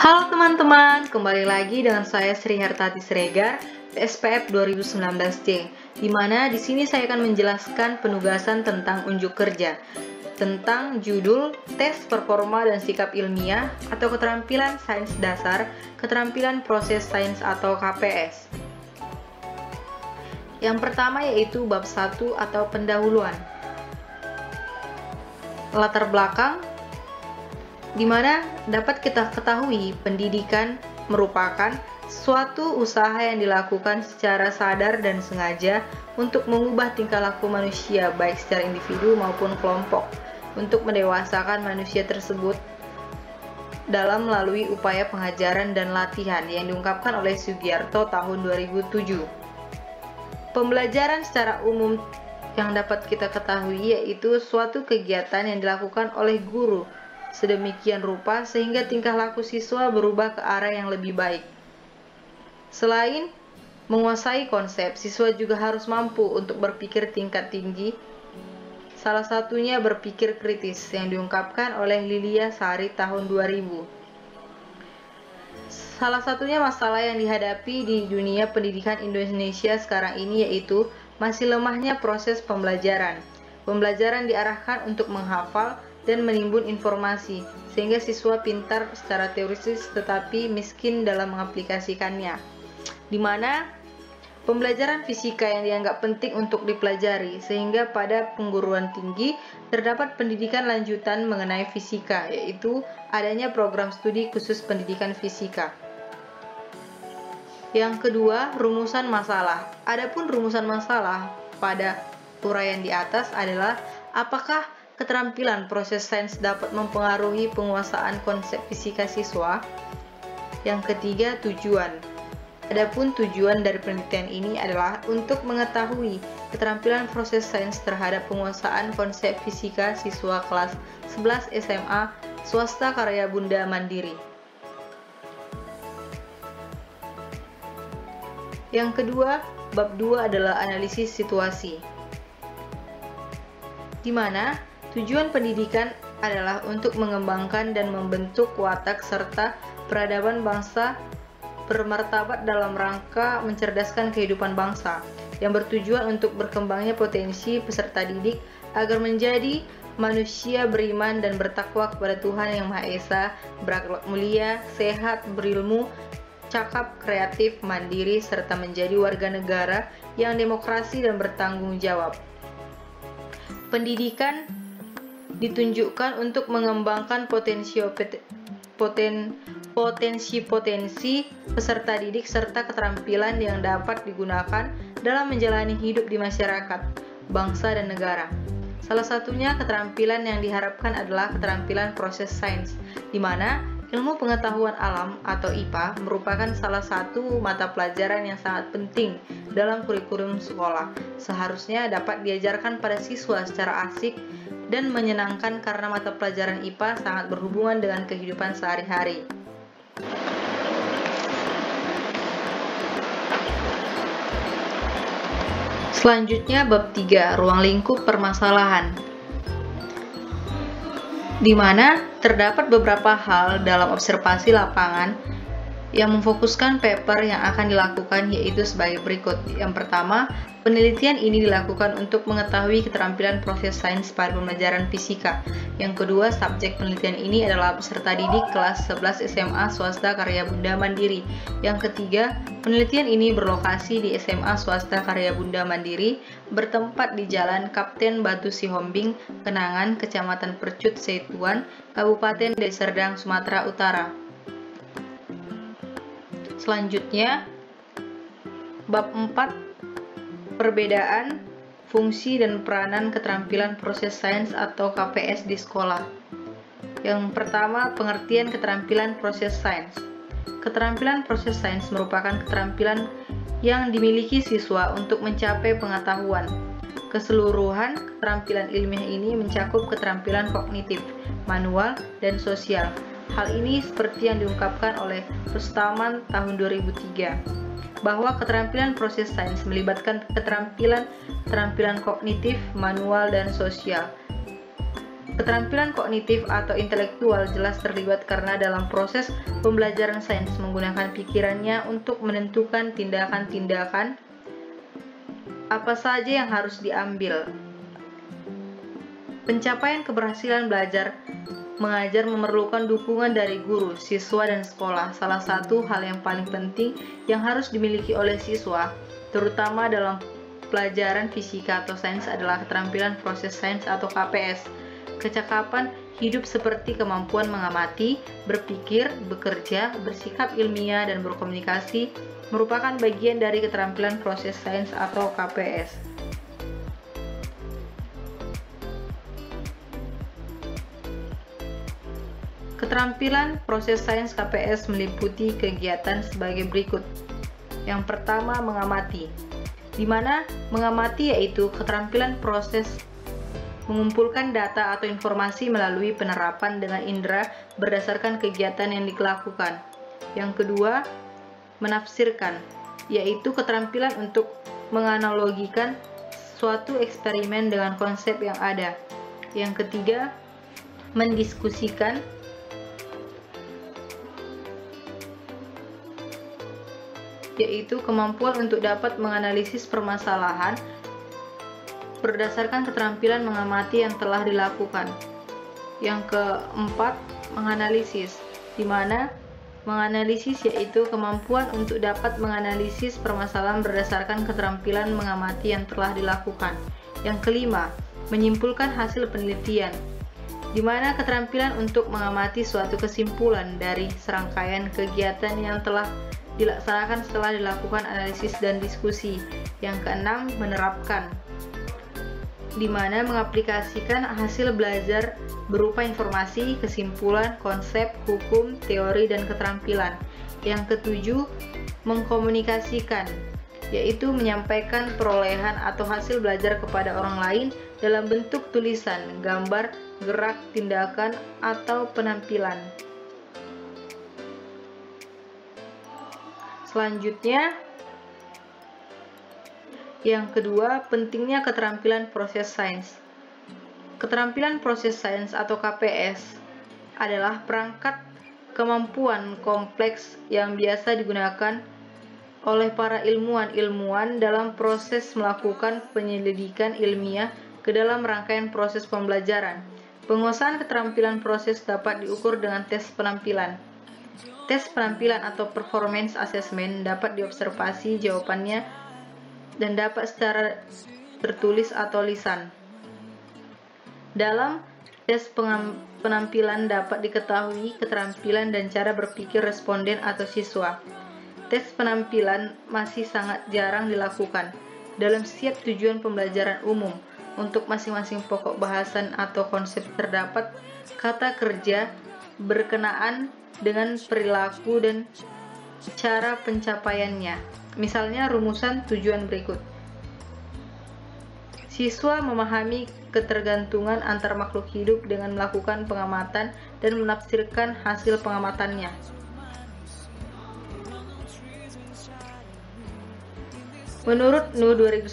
Halo teman-teman, kembali lagi dengan saya Sri Hartati Siregar, SPF 2019C, di mana di sini saya akan menjelaskan penugasan tentang unjuk kerja, tentang judul tes performa dan sikap ilmiah atau keterampilan sains dasar, keterampilan proses sains atau KPS. Yang pertama yaitu bab 1 atau pendahuluan. Latar belakang, di mana dapat kita ketahui pendidikan merupakan suatu usaha yang dilakukan secara sadar dan sengaja untuk mengubah tingkah laku manusia baik secara individu maupun kelompok untuk mendewasakan manusia tersebut dalam melalui upaya pengajaran dan latihan yang diungkapkan oleh Sugiarto tahun 2007. Pembelajaran secara umum yang dapat kita ketahui yaitu suatu kegiatan yang dilakukan oleh guru sedemikian rupa sehingga tingkah laku siswa berubah ke arah yang lebih baik. Selain menguasai konsep, siswa juga harus mampu untuk berpikir tingkat tinggi. Salah satunya berpikir kritis yang diungkapkan oleh Lilia Sari tahun 2000. Salah satunya masalah yang dihadapi di dunia pendidikan Indonesia sekarang ini yaitu masih lemahnya proses pembelajaran. Pembelajaran diarahkan untuk menghafal dan menimbun informasi, sehingga siswa pintar secara teoritis tetapi miskin dalam mengaplikasikannya. Di mana pembelajaran fisika yang dianggap penting untuk dipelajari, sehingga pada perguruan tinggi terdapat pendidikan lanjutan mengenai fisika, yaitu adanya program studi khusus pendidikan fisika. Yang kedua, rumusan masalah. Adapun rumusan masalah pada uraian di atas adalah apakah keterampilan proses sains dapat mempengaruhi penguasaan konsep fisika siswa. Yang ketiga, tujuan. Adapun tujuan dari penelitian ini adalah untuk mengetahui keterampilan proses sains terhadap penguasaan konsep fisika siswa kelas 11 SMA swasta karya Bunda Mandiri. Yang kedua, bab 2 adalah analisis situasi, di mana tujuan pendidikan adalah untuk mengembangkan dan membentuk watak serta peradaban bangsa bermartabat dalam rangka mencerdaskan kehidupan bangsa, yang bertujuan untuk berkembangnya potensi peserta didik agar menjadi manusia beriman dan bertakwa kepada Tuhan Yang Maha Esa, berakhlak mulia, sehat, berilmu, cakap, kreatif, mandiri, serta menjadi warga negara yang demokrasi dan bertanggung jawab. Pendidikan ditunjukkan untuk mengembangkan potensi peserta didik serta keterampilan yang dapat digunakan dalam menjalani hidup di masyarakat, bangsa, dan negara. Salah satunya keterampilan yang diharapkan adalah keterampilan proses sains, di mana ilmu pengetahuan alam atau IPA merupakan salah satu mata pelajaran yang sangat penting dalam kurikulum sekolah. Seharusnya dapat diajarkan pada siswa secara asik dan menyenangkan karena mata pelajaran IPA sangat berhubungan dengan kehidupan sehari-hari. Selanjutnya bab 3, ruang lingkup permasalahan, di mana terdapat beberapa hal dalam observasi lapangan yang memfokuskan paper yang akan dilakukan yaitu sebagai berikut. Yang pertama, penelitian ini dilakukan untuk mengetahui keterampilan proses sains pada pembelajaran fisika. Yang kedua, subjek penelitian ini adalah peserta didik kelas 11 SMA swasta karya Bunda Mandiri. Yang ketiga, penelitian ini berlokasi di SMA swasta karya Bunda Mandiri, bertempat di Jalan Kapten Batu Sihombing, Kenangan, Kecamatan Percut Setuan, Kabupaten Deli Serdang, Sumatera Utara. Selanjutnya, bab 4, perbedaan, fungsi, dan peranan keterampilan proses sains atau KPS di sekolah. Yang pertama, pengertian keterampilan proses sains. Keterampilan proses sains merupakan keterampilan yang dimiliki siswa untuk mencapai pengetahuan. Keseluruhan keterampilan ilmiah ini mencakup keterampilan kognitif, manual, dan sosial. Hal ini seperti yang diungkapkan oleh Rustaman tahun 2003, bahwa keterampilan proses sains melibatkan keterampilan kognitif, manual, dan sosial. Keterampilan kognitif atau intelektual jelas terlibat karena dalam proses pembelajaran sains menggunakan pikirannya untuk menentukan tindakan-tindakan apa saja yang harus diambil. Pencapaian keberhasilan belajar mengajar memerlukan dukungan dari guru, siswa, dan sekolah. Salah satu hal yang paling penting yang harus dimiliki oleh siswa, terutama dalam pelajaran fisika atau sains adalah keterampilan proses sains atau KPS. Kecakapan hidup seperti kemampuan mengamati, berpikir, bekerja, bersikap ilmiah, dan berkomunikasi merupakan bagian dari keterampilan proses sains atau KPS. Keterampilan proses sains KPS meliputi kegiatan sebagai berikut. Yang pertama, mengamati, di mana mengamati yaitu keterampilan proses mengumpulkan data atau informasi melalui penerapan dengan indera berdasarkan kegiatan yang dilakukan. Yang kedua, menafsirkan, yaitu keterampilan untuk menganalogikan suatu eksperimen dengan konsep yang ada. Yang ketiga, mendiskusikan, yaitu kemampuan untuk dapat menganalisis permasalahan berdasarkan keterampilan mengamati yang telah dilakukan. Yang keempat, menganalisis, di mana menganalisis yaitu kemampuan untuk dapat menganalisis permasalahan berdasarkan keterampilan mengamati yang telah dilakukan. Yang kelima, menyimpulkan hasil penelitian, di mana keterampilan untuk mengamati suatu kesimpulan dari serangkaian kegiatan yang telah dilaksanakan setelah dilakukan analisis dan diskusi. Yang keenam, menerapkan, di mana mengaplikasikan hasil belajar berupa informasi, kesimpulan, konsep, hukum, teori, dan keterampilan. Yang ketujuh, mengkomunikasikan, yaitu menyampaikan perolehan atau hasil belajar kepada orang lain dalam bentuk tulisan, gambar, gerak, tindakan, atau penampilan. Selanjutnya, yang kedua, pentingnya keterampilan proses sains. Keterampilan proses sains atau KPS adalah perangkat kemampuan kompleks yang biasa digunakan oleh para ilmuwan dalam proses melakukan penyelidikan ilmiah ke dalam rangkaian proses pembelajaran. Penguasaan keterampilan proses dapat diukur dengan tes penampilan. Tes penampilan atau performance assessment dapat diobservasi jawabannya dan dapat secara tertulis atau lisan. Dalam tes penampilan dapat diketahui keterampilan dan cara berpikir responden atau siswa. Tes penampilan masih sangat jarang dilakukan dalam setiap tujuan pembelajaran umum. Untuk masing-masing pokok bahasan atau konsep terdapat kata kerja berkenaan dengan perilaku dan cara pencapaiannya. Misalnya rumusan tujuan berikut. Siswa memahami ketergantungan antar makhluk hidup dengan melakukan pengamatan dan menafsirkan hasil pengamatannya. Menurut Nu 2010,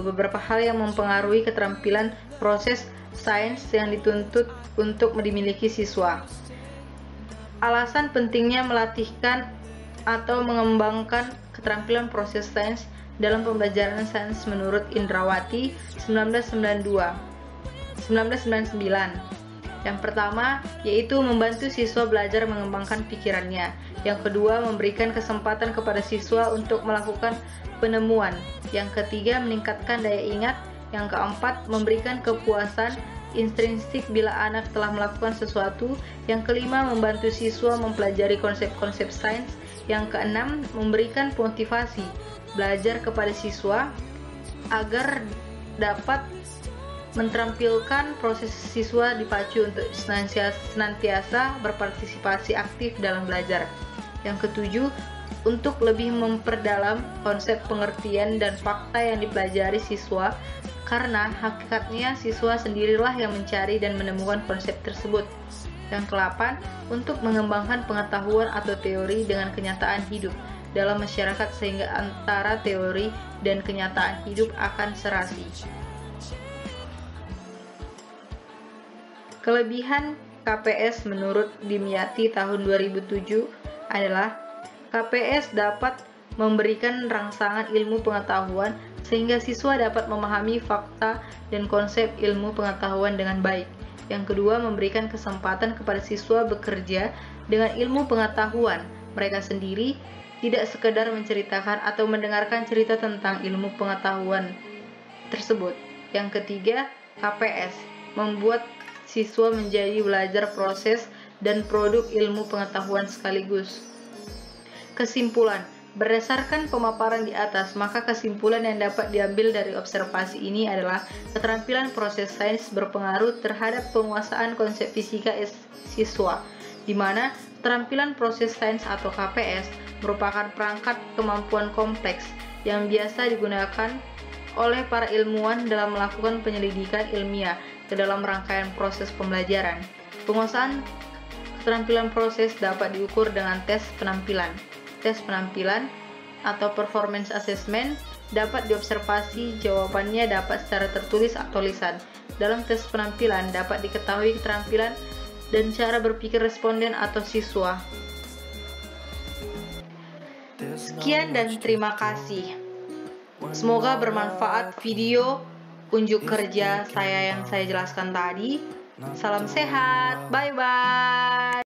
beberapa hal yang mempengaruhi keterampilan proses sains yang dituntut untuk dimiliki siswa. Alasan pentingnya melatihkan atau mengembangkan keterampilan proses sains dalam pembelajaran sains menurut Indrawati 1999. Yang pertama, yaitu membantu siswa belajar mengembangkan pikirannya. Yang kedua, memberikan kesempatan kepada siswa untuk melakukan penemuan. Yang ketiga, meningkatkan daya ingat. Yang keempat, memberikan kepuasan intrinsik bila anak telah melakukan sesuatu. Yang kelima, membantu siswa mempelajari konsep-konsep sains. Yang keenam, memberikan motivasi belajar kepada siswa agar dapat menterampilkan proses siswa dipacu untuk senantiasa berpartisipasi aktif dalam belajar. Yang ketujuh, untuk lebih memperdalam konsep pengertian dan fakta yang dipelajari siswa, karena hakikatnya siswa sendirilah yang mencari dan menemukan konsep tersebut. Yang ke-8, untuk mengembangkan pengetahuan atau teori dengan kenyataan hidup dalam masyarakat sehingga antara teori dan kenyataan hidup akan serasi. Kelebihan KPS menurut Dimyati tahun 2007 adalah KPS dapat memberikan rangsangan ilmu pengetahuan sehingga siswa dapat memahami fakta dan konsep ilmu pengetahuan dengan baik. Yang kedua, memberikan kesempatan kepada siswa bekerja dengan ilmu pengetahuan mereka sendiri, tidak sekedar menceritakan atau mendengarkan cerita tentang ilmu pengetahuan tersebut. Yang ketiga, KPS membuat siswa menjadi belajar proses dan produk ilmu pengetahuan sekaligus. Kesimpulan, berdasarkan pemaparan di atas, maka kesimpulan yang dapat diambil dari observasi ini adalah keterampilan proses sains berpengaruh terhadap penguasaan konsep fisika siswa, di mana keterampilan proses sains atau KPS merupakan perangkat kemampuan kompleks yang biasa digunakan oleh para ilmuwan dalam melakukan penyelidikan ilmiah ke dalam rangkaian proses pembelajaran. Penguasaan keterampilan proses dapat diukur dengan tes penampilan. Tes penampilan atau performance assessment dapat diobservasi, jawabannya dapat secara tertulis atau lisan. Dalam tes penampilan dapat diketahui keterampilan dan cara berpikir responden atau siswa. Sekian dan terima kasih. Semoga bermanfaat video unjuk kerja saya yang saya jelaskan tadi. Salam sehat, bye-bye.